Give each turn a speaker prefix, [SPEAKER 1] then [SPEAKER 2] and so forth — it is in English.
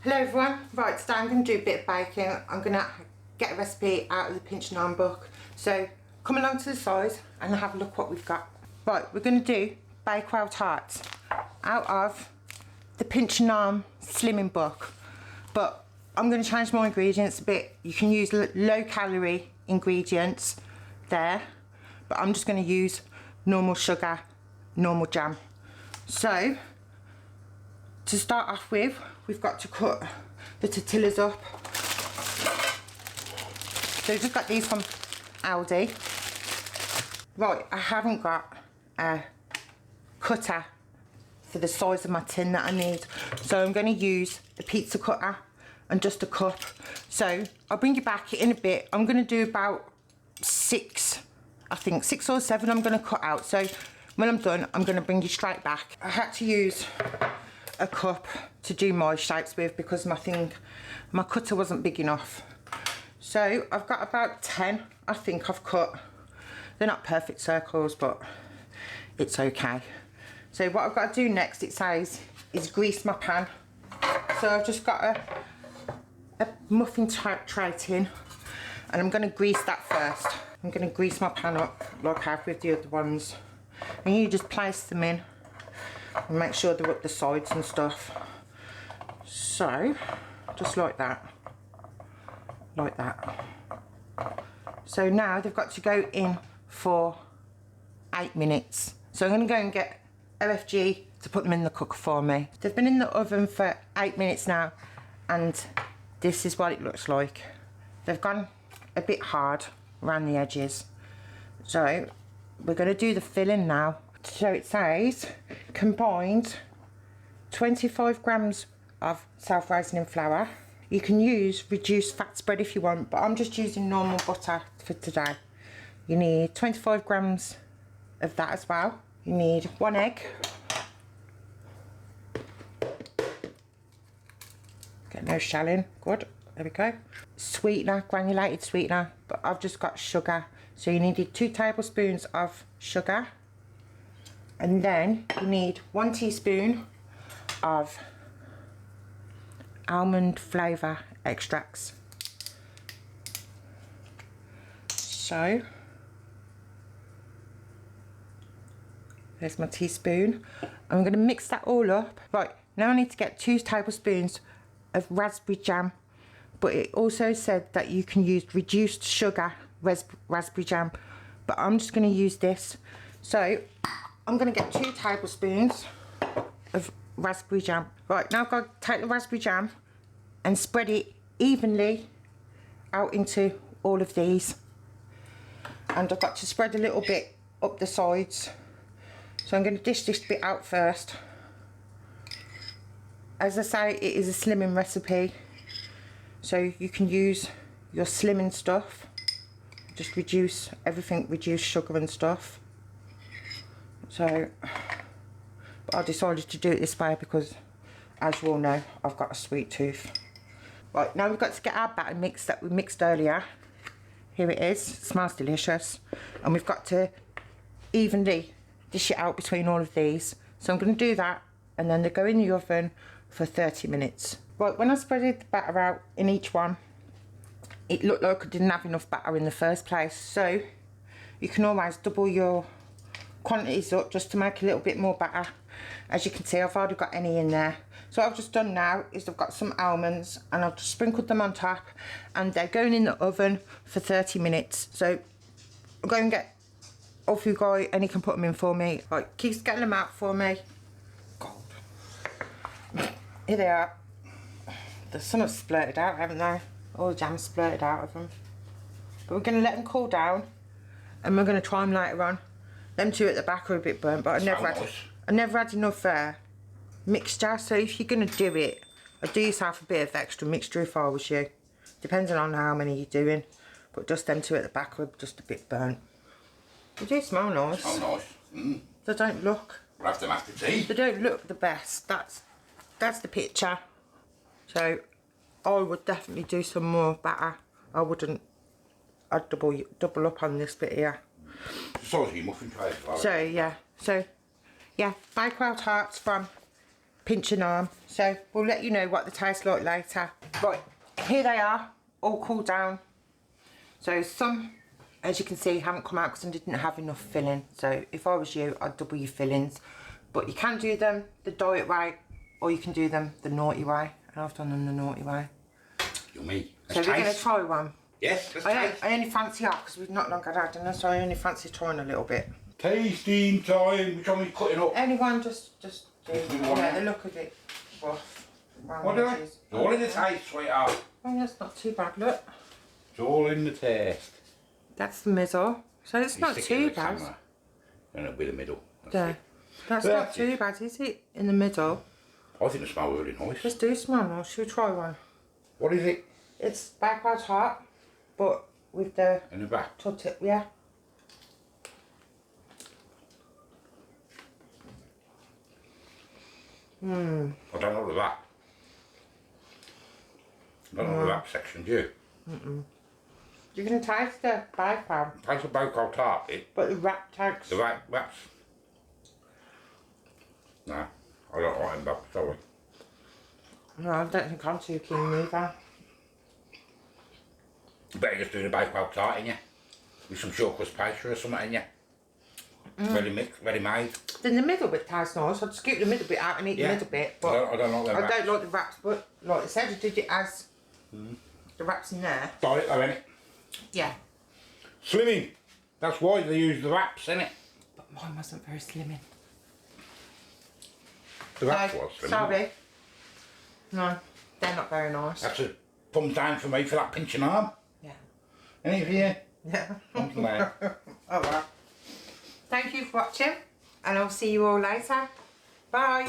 [SPEAKER 1] Hello everyone, right, today I'm going to do a bit of baking. I'm going to get a recipe out of the Pinch and Arm book. So come along to the side and have a look what we've got. Right, we're going to do Bakewell tarts out of the Pinch and Arm slimming book. But I'm going to change my ingredients a bit. You can use low calorie ingredients there, but I'm just going to use normal sugar, normal jam. So to start off with, we've got to cut the tortillas up. So I've just got these from Aldi. Right, I haven't got a cutter for the size of my tin that I need. So I'm going to use the pizza cutter and just a cup. So I'll bring you back in a bit. I'm going to do about 6 or 7 I'm going to cut out. So when I'm done, I'm going to bring you straight back. I had to use a cup to do my shapes with because my cutter wasn't big enough. So I've got about 10 I think I've cut. They're not perfect circles, but it's okay. So what I've got to do next, it says, is grease my pan. So I've just got a muffin tray tin and I'm going to grease that first. I'm going to grease my pan up like I have with the other ones, and you just place them in and make sure they're up the sides and stuff. So just like that, like that. So now they've got to go in for 8 minutes. So I'm going to go and get OFG to put them in the cooker for me. They've been in the oven for 8 minutes now, and this is what it looks like. They've gone a bit hard around the edges. So we're going to do the filling now. So it says combined 25 grams of self-raising flour. You can use reduced fat spread if you want, but I'm just using normal butter for today. You need 25 grams of that as well. You need 1 egg. Get no shelling. Good. There we go. Sweetener, granulated sweetener, but I've just got sugar. So you needed 2 tablespoons of sugar. And then you need 1 teaspoon of almond flavour extracts. So there's my teaspoon. I'm going to mix that all up. Right, now I need to get 2 tablespoons of raspberry jam, but it also said that you can use reduced sugar raspberry jam, but I'm just going to use this. So I'm going to get 2 tablespoons of raspberry jam. Right, now I've got to take the raspberry jam and spread it evenly out into all of these. And I've got to spread a little bit up the sides. So I'm going to dish this bit out first. As I say, it is a slimming recipe, so you can use your slimming stuff. Just reduce everything, reduce sugar and stuff. So, but I decided to do it this way because, as you all know, I've got a sweet tooth. Right, now we've got to get our batter mix that we mixed earlier. Here it is. It smells delicious. And we've got to evenly dish it out between all of these. So I'm going to do that, and then they go in the oven for 30 minutes. Right, when I spread the batter out in each one, it looked like I didn't have enough batter in the first place. So you can always double your quantities up just to make a little bit more batter. As you can see, I've already got any in there. So what I've just done now is I've got some almonds and I've just sprinkled them on top, and they're going in the oven for 30 minutes. So I'll go and get off you guys, and you can put them in for me. Right, keep getting them out for me. God. Here they are. Some have splurted out, haven't they? All the jam's splurted out of them. But we're going to let them cool down, and we're going to try them later on. Them 2 at the back are a bit burnt, but I never had enough mixture. So if you're going to do it, I'd do yourself a bit of extra mixture if I was you. Depending on how many you're doing. But just them 2 at the back are just a bit burnt. They do smell nice.
[SPEAKER 2] Smell nice. Mm.
[SPEAKER 1] They don't look.
[SPEAKER 2] We'll have them after tea.
[SPEAKER 1] They don't look the best. That's the picture. So I would definitely do some more batter. I wouldn't. I'd double up on this bit here.
[SPEAKER 2] The size of your muffin tray as well.
[SPEAKER 1] So yeah. Bakewell tarts from pinching arm. So we'll let you know what they taste like later. Right, here they are, all cooled down. So some, as you can see, haven't come out because I didn't have enough filling. So if I was you, I'd double your fillings. But you can do them the diet way, or you can do them the naughty way. And I've done them the naughty way.
[SPEAKER 2] Yummy.
[SPEAKER 1] So we're going to try one.
[SPEAKER 2] Yes, let's
[SPEAKER 1] I
[SPEAKER 2] taste.
[SPEAKER 1] only fancy that because we've not long had our dinner, so I only fancy trying a little bit.
[SPEAKER 2] Tasting time. Which one are we cutting up?
[SPEAKER 1] Anyone, just do
[SPEAKER 2] one.
[SPEAKER 1] yeah, the look of it. Rough.
[SPEAKER 2] What do I? It's all in the taste, sweetheart.
[SPEAKER 1] Oh, that's not too bad, look.
[SPEAKER 2] It's all in the taste.
[SPEAKER 1] That's the middle. So it's
[SPEAKER 2] You
[SPEAKER 1] not
[SPEAKER 2] stick it
[SPEAKER 1] too
[SPEAKER 2] in the
[SPEAKER 1] bad.
[SPEAKER 2] camera, and it'll be the middle. That's
[SPEAKER 1] Yeah.
[SPEAKER 2] it.
[SPEAKER 1] That's not
[SPEAKER 2] That's
[SPEAKER 1] too
[SPEAKER 2] it.
[SPEAKER 1] bad, is it? In the middle.
[SPEAKER 2] I think the smell really nice.
[SPEAKER 1] Just do smell now. Should we try one?
[SPEAKER 2] What is it?
[SPEAKER 1] It's backwards hot, but with the
[SPEAKER 2] In the back.
[SPEAKER 1] top tip, yeah.
[SPEAKER 2] I don't know the back. I don't know the back section, do you?
[SPEAKER 1] You can taste the bacon,
[SPEAKER 2] Taste the bacon tart, it.
[SPEAKER 1] but the wrap takes.
[SPEAKER 2] The wraps. Nah, I don't like them back, sorry.
[SPEAKER 1] No, I don't think I'm too keen either.
[SPEAKER 2] Better just do the bacon tart in you. With some short crust pastry or something in you. Ready mixed, ready made.
[SPEAKER 1] Then the middle bit tastes nice. I'd scoop the middle bit out and eat the middle bit, but
[SPEAKER 2] I don't like them
[SPEAKER 1] I
[SPEAKER 2] wraps.
[SPEAKER 1] don't like the wraps. But like I said, I did it as the wraps in there.
[SPEAKER 2] Diet though, innit?
[SPEAKER 1] Yeah,
[SPEAKER 2] Slimming. That's why they use the wraps, innit?
[SPEAKER 1] but mine wasn't very slimming.
[SPEAKER 2] The wraps
[SPEAKER 1] No,
[SPEAKER 2] was slimming.
[SPEAKER 1] sorry. No, they're not very nice.
[SPEAKER 2] That's a thumbs down for me for that pinching arm.
[SPEAKER 1] Yeah.
[SPEAKER 2] Any of you?
[SPEAKER 1] Yeah.
[SPEAKER 2] Something like that.
[SPEAKER 1] Oh well. Thank you for watching, and I'll see you all later. Bye.